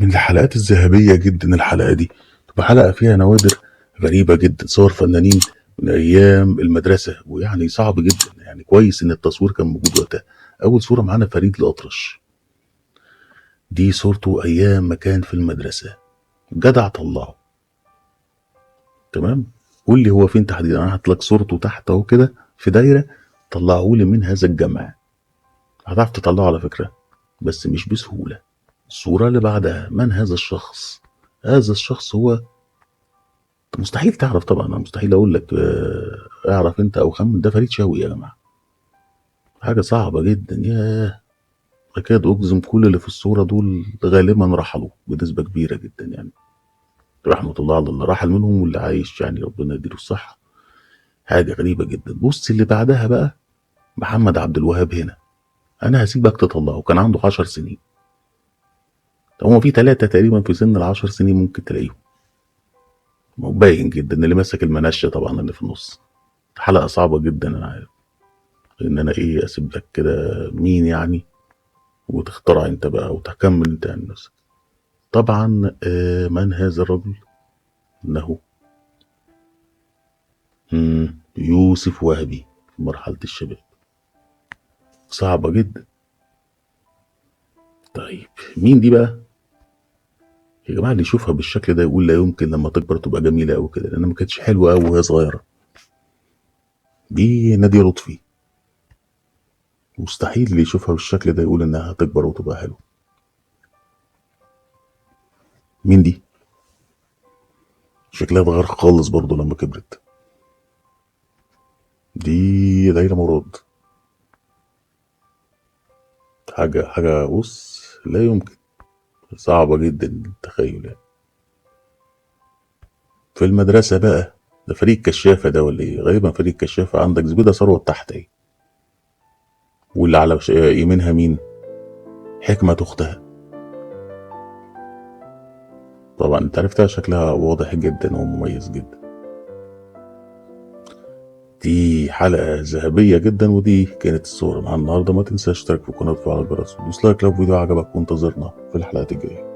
من الحلقات الذهبية جدا الحلقة دي، تبقى حلقة فيها نوادر غريبة جدا، صور فنانين من أيام المدرسة، ويعني صعب جدا، يعني كويس إن التصوير كان موجود وقتها. أول صورة معانا فريد الأطرش، دي صورته أيام ما كان في المدرسة، جدع طلعه. تمام، قول لي هو فين تحديدا، أنا هحط لك صورته تحت أهو كده في دايرة، طلعه لي من هذا الجمع. هتعرف تطلعه على فكرة، بس مش بسهولة. الصورة اللي بعدها، من هذا الشخص؟ هذا الشخص هو، مستحيل تعرف طبعا، انا مستحيل اقول لك اعرف انت او خمن، ده فريد شوقي يا جماعه. حاجه صعبه جدا، ياه. اكاد اجزم كل اللي في الصوره دول غالبا رحلوا بنسبه كبيره جدا يعني، رحمه الله على اللي رحل منهم واللي عايش، يعني ربنا يديله الصحه. حاجه غريبه جدا. بص اللي بعدها بقى، محمد عبد الوهاب هنا. انا هسيبك تطلعه، كان عنده 10 سنين. هو في ثلاثه تقريبا في سن العشر سنين ممكن تلاقيهم. باين جدا اللي ماسك المنشه طبعا اللي في النص. حلقه صعبه جدا انا عارف، ان انا ايه اسيب لك كده مين يعني، وتخترع انت بقى وتكمل انت عن نفسك. طبعا من هذا الرجل؟ انه يوسف وهبي في مرحلة الشباب. صعبة جدا. طيب مين دي بقى يا جماعة؟ اللي يشوفها بالشكل ده يقول لا يمكن لما تكبر تبقى جميلة أوي كده، لأنها ما كانتش حلوة أوي وهي صغيرة. دي نادية لطفي. مستحيل اللي يشوفها بالشكل ده يقول إنها هتكبر وتبقى حلوة. مين دي؟ شكلها اتغير خالص برضه لما كبرت. دي ليلى مراد. حاجة بص لا يمكن، صعبة جدا التخيل يعني. في المدرسة بقى، ده فريق كشافة ده ولا ايه؟ غالبا فريق كشافة. عندك زبيدة ثروت تحت اهي، واللي على يمينها مين؟ حكمة اختها. طبعا انت عرفتها، شكلها واضح جدا ومميز جدا. دي حلقة ذهبية جدا، ودي كانت الصورة مع النهاردة. ما تنساش تشترك في القناة وتفعل الجرس ودوس لايك لو الفيديو عجبك، وانتظرنا في الحلقات الجاية.